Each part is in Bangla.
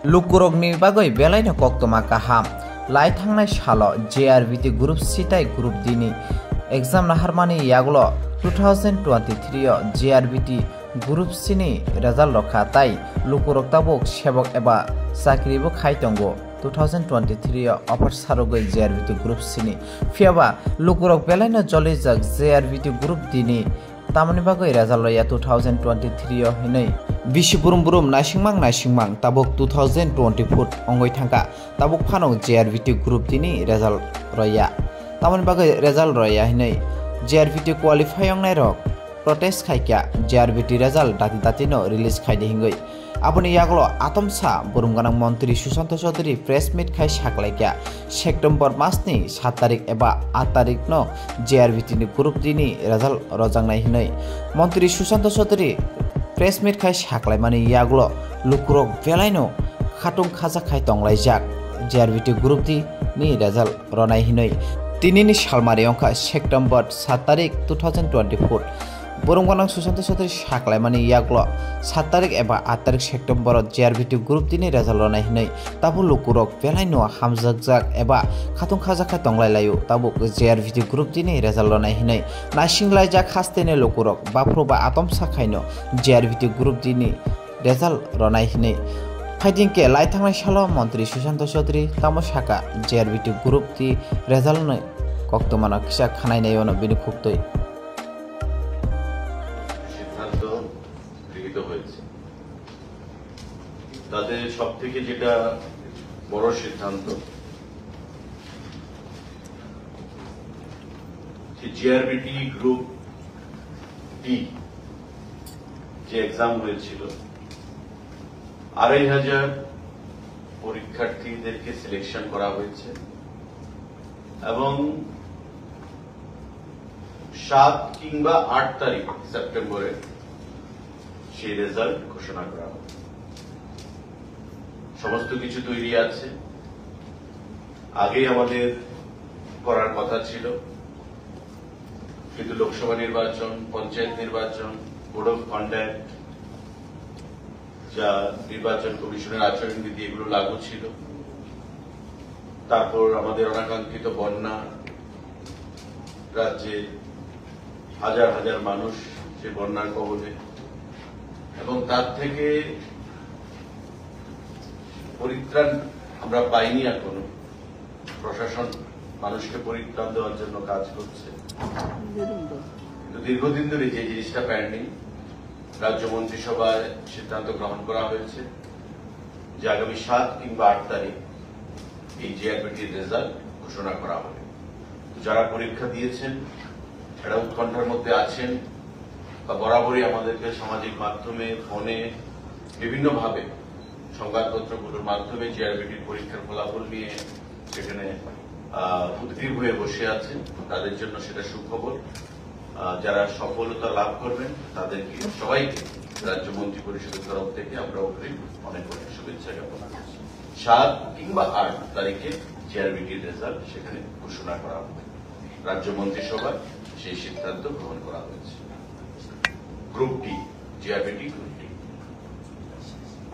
लुकुरगनि बागै बेलायनो कक्तमा गाहाम लाई थांनाय साल जेआरबिटि ग्रुप सी ताई ग्रुप डी नि एग्जाम नाहारमानि यागलो 2023 जेआरबिटि ग्रुप सी नि रिजल्ट रखा ताई लुकुरग ताबुक सेबक एबा साख्रिबो खायतंगो 2023 अफर सारोगै जेआरबिटि ग्रुप सी नि फियाबा लुकुरग बेलायनो जलिजक जेआरबिटि ग्रुप डी नि तामनि बागै रिजल्ट या 2023 हिनै बिसि बुरुम नाइसिंमां ताबुक 2024 अंगै थांगा ताबुक फानो जेआरबिटि ग्रुप डी नि रिजल्ट रया तामनि बागै रिजल्ट रया हिनै जेआरबिटि क्वालिफाइं नायरक प्रोटेस्ट खायक्या जेआरबिटि रिजल्ट दाति रिलीज खायदे हिंगै आबुनि यागलो आतमसा बुरुमगानां मन्त्री सुशांत चौधरी प्रेस मीट खाय साखलायक्या सेप्टेम्बर मासनि 7 तारिख एबा 8 तारिख न जेआरबिटि नि ग्रुप डी नि रिजल्ट रजांनाय हिनै मन्त्री सुशांत चौधरी प्रेस मीट खाय साखलायमानि यागलो लुकुरग बेलायनो खाटुं खाजा खाय तंलायजाक जेआरबिटि ग्रुप डी नि रिजल्ट रनाय हिनै तिनिनि सालमारि अंका सेप्टेम्बर 7 तारिख 2024 बुरुमगानां सुशांत चौधरी साखलायमानि यागलो 7 तारिख एबा 8 तारिख सेप्टेम्बर जेआरबिटि ग्रुप डी नि रिजल्ट रनाय हिनै ताबु लुकुरग बेलायनो हामजाक एबा खाटुं खाजा खाय तंलायलायो ताबु जेआरबिटि ग्रुप डी नि रिजल्ट रनाय हिनै नासिंलायजाक खास्तेने लुकुरग बाफ्रुबा आतम साखायनो जेआरबिटि ग्रुप डी नि रिजल्ट रनाय हिनै फाइटिंके लाई थांनाय सालो मन्त्री सुशांत चौधरी तामो साका जेआरबिटि ग्रुप डी रिजल्ट नै कक्तमाना किसा खानायनायनो बिनि खुक्तै সিদ্ধান্ত গৃহীত হয়েছে তাদের সবথেকে যেটা বড় সিদ্ধান্ত জিআরবিটি গ্রুপ ডি যে এক্সাম হয়েছিল 2500 পরীক্ষার্থীদেরকে সিলেকশন করা হয়েছে এবং 7 কিংবা 8 তারিখ সেপ্টেম্বরে সেই রেজাল্ট ঘোষণা করা হবে সমস্ত কিছু তৈরি আছে আগেই আমাদের করার কথা ছিল কিন্তু লোকসভা নির্বাচন পঞ্চায়েত নির্বাচন কোড অফ কন্ডাক্ট যা নির্বাচন কমিশনের আচরণবিধি এগুলো লাগু ছিল তারপর আমাদের অনাকাঙ্ক্ষিত বন্যা রাজ্যে হাজার হাজার মানুষ যে বন্যার কবলে এবং তার থেকে পরিত্রাণ আমরা পাইনি এখনো প্রশাসন মানুষকে পরিত্রাণ দেওয়ার জন্য কাজ করছে কিন্তু দীর্ঘদিন ধরে যে জিনিসটা পেন্ডিং রাজ্য মন্ত্রিসভায় সিদ্ধান্ত গ্রহণ করা হয়েছে যে আগামী 7 কিংবা 8 তারিখ এই জিআরবিটির রেজাল্ট ঘোষণা করা হবে যারা পরীক্ষা দিয়েছেন এরা উৎকণ্ঠার মধ্যে আছেন বা বরাবরই আমাদেরকে সামাজিক মাধ্যমে ফোনে বিভিন্নভাবে সংবাদপত্রগুলোর মাধ্যমে জিআরবিটির পরীক্ষার ফলাফল নিয়ে সেখানে উদ্গ্রীব হয়ে বসে আছেন তাদের জন্য সেটা সুখবর যারা সফলতা লাভ করবেন তাদেরকে সবাইকে রাজ্য মন্ত্রী পরিষদের তরফ থেকে আমরা অগ্রিম অনেক অনেক শুভেচ্ছা জ্ঞাপন করছি 7 কিংবা 8 তারিখে জিআরবিটির রেজাল্ট সেখানে ঘোষণা করা হবে রাজ্য মন্ত্রিসভায় সেই সিদ্ধান্ত গ্রহণ করা হয়েছে group D GRBT group D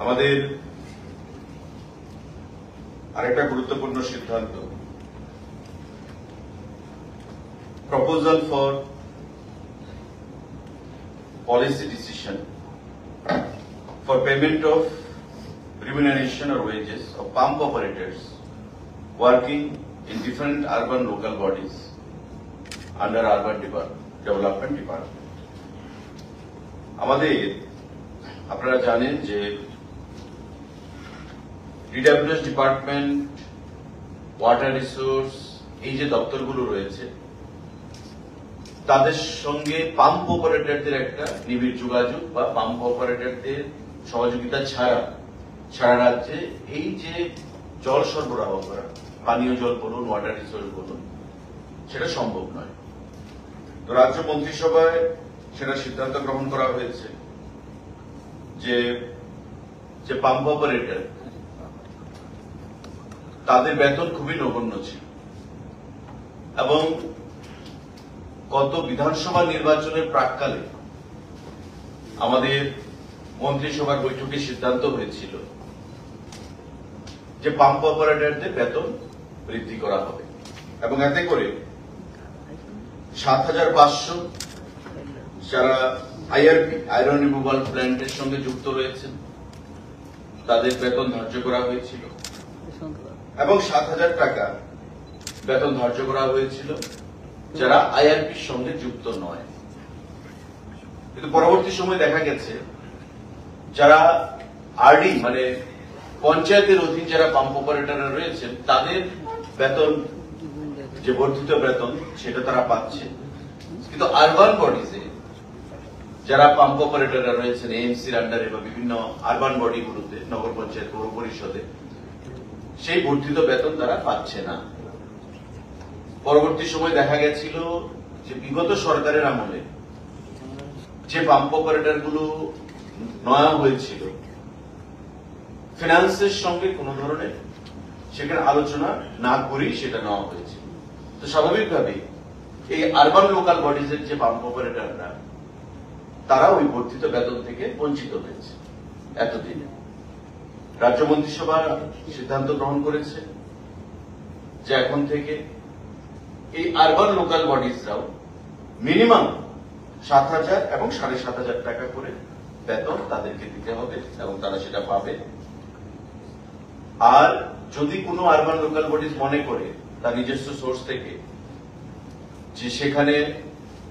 আমাদের আরেকটা গুরুত্বপূর্ণ সিদ্ধান্ত proposal for policy decision for payment of remuneration or wages of pump operators working in different urban local bodies under urban development department. আমাদের আপনারা জানেন যে ডিডব্লিউএস ডিপার্টমেন্ট ওয়াটার রিসোর্স এই যে দপ্তরগুলো রয়েছে তাদের সঙ্গে পাম্প অপারেটরদের একটা নিবিড় যোগাযোগ বা পাম্প অপারেটরদের সহযোগিতা ছাড়া সারা রাজ্যে এই যে জল সরবরাহ করা পানীয় জল বলুন ওয়াটার রিসোর্স বলুন সেটা সম্ভব নয় তো রাজ্য মন্ত্রিসভায় সেটা সিদ্ধান্ত গ্রহণ করা হয়েছে যে পাম্প অপারেটর তাদের বেতন খুবই নগণ্য ছিল এবং গত বিধানসভা নির্বাচনের প্রাক্কালে আমাদের মন্ত্রিসভার বৈঠকে সিদ্ধান্ত হয়েছিল যে পাম্প অপারেটরদের বেতন বৃদ্ধি করা হবে এবং এতে করে 7,500 যারা আইআরপি আয়রন রিমুভাল প্ল্যান্টের সঙ্গে যুক্ত রয়েছেন তাদের বেতন ধার্য করা হয়েছিল এবং 7,000 টাকা বেতন ধার্য করা হয়েছিল যারা আইআরপির সঙ্গে যুক্ত নয়। কিন্তু পরবর্তী সময় দেখা গেছে যারা আরডি মানে পঞ্চায়েতের অধীন যারা পাম্প অপারেটররা রয়েছেন তাদের বেতন যে বর্ধিত বেতন সেটা তারা পাচ্ছে, কিন্তু আরবান বডিজে যারা পাম্প অপারেটররা রয়েছেন এএমসির আন্ডারে বা বিভিন্ন আরবান বডিগুলোতে নগর পঞ্চায়েত পৌর পরিষদে সেই বর্ধিত বেতন তারা পাচ্ছে না। পরবর্তী সময় দেখা গেছিল যে বিগত সরকারের আমলে যে পাম্প অপারেটর গুলো নেওয়া হয়েছিল ফিনান্সের সঙ্গে কোন ধরনের সেখানে আলোচনা না করেই সেটা নেওয়া হয়েছে। তো স্বাভাবিকভাবে এই আরবান লোকাল বডিজের যে পাম্প অপারেটররা তারা ওই বর্ধিত বেতন থেকে বঞ্চিত হয়েছে। এতদিন রাজ্য মন্ত্রিসভা সিদ্ধান্ত গ্রহণ করেছে যে এখন থেকে এই আরবান লোকাল বডিজরাও মিনিমাম 7,000 এবং 7,500 টাকা করে বেতন তাদেরকে দিতে হবে এবং তারা সেটা পাবে। আর যদি কোনো আরবান লোকাল বডিজ মনে করে তার নিজস্ব সোর্স থেকে যে সেখানে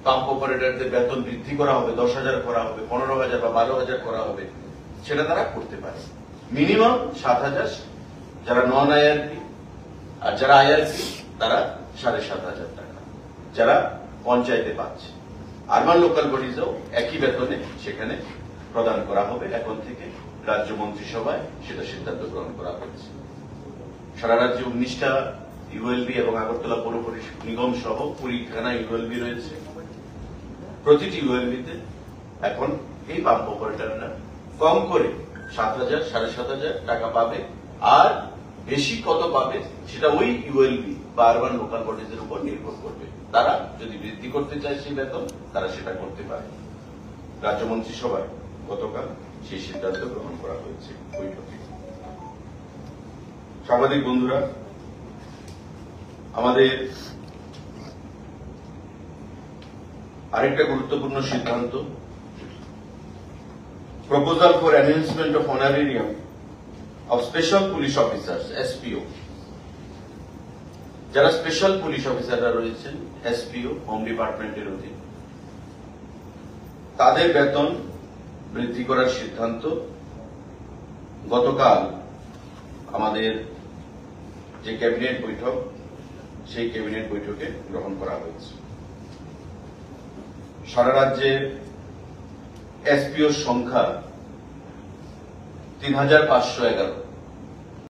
পাম্প অপারেটরদের বেতন বৃদ্ধি করা হবে, 10,000 করা হবে, 15,000 বা 12,000 করা হবে, সেটা তারা করতে পারে। মিনিমাম 7,000 যারা নন আইআরপি, আর যারা আইআরপি তারা 7,500 টাকা যারা পঞ্চায়েতে পাচ্ছে। আরবান লোকাল বডিজও একই বেতনে সেখানে প্রদান করা হবে। এখন থেকে রাজ্য মন্ত্রিসভায় সেটা সিদ্ধান্ত গ্রহণ করা হয়েছে। সারা রাজ্যে 19টা ইউএলবি এবং আগরতলা পৌর নিগম সহ 20খানা ইউএলবি রয়েছে। প্রতিটি ইউএলবিতে এখন এই পাম্প অপারেটররা কম করে 7,000 7,500 টাকা পাবে। আর বেশি কত পাবে সেটা ওই ইউএলবি বা আরবান লোকাল বডিজের উপর নির্ভর করবে। তারা যদি বৃদ্ধি করতে চায় সেই বেতন তারা সেটা করতে পারে। রাজ্য মন্ত্রিসভায় গতকাল সেই সিদ্ধান্ত গ্রহণ করা হয়েছে বৈঠকে। সাংবাদিক বন্ধুরা, আমাদের আরেকটা গুরুত্বপূর্ণ সিদ্ধান্ত, proposal for enhancement of honorarium of special police officers SPO. যারা স্পেশাল পুলিশ অফিসাররা রয়েছেন এসপিও হোম ডিপার্টমেন্টের অধীন, তাদের বেতন বৃদ্ধি করার সিদ্ধান্ত গতকাল আমাদের যে ক্যাবিনেট বৈঠক সেই ক্যাবিনেট বৈঠকে গ্রহণ করা হয়েছে। সারা রাজ্যে এসপিওর সংখ্যা 3,511।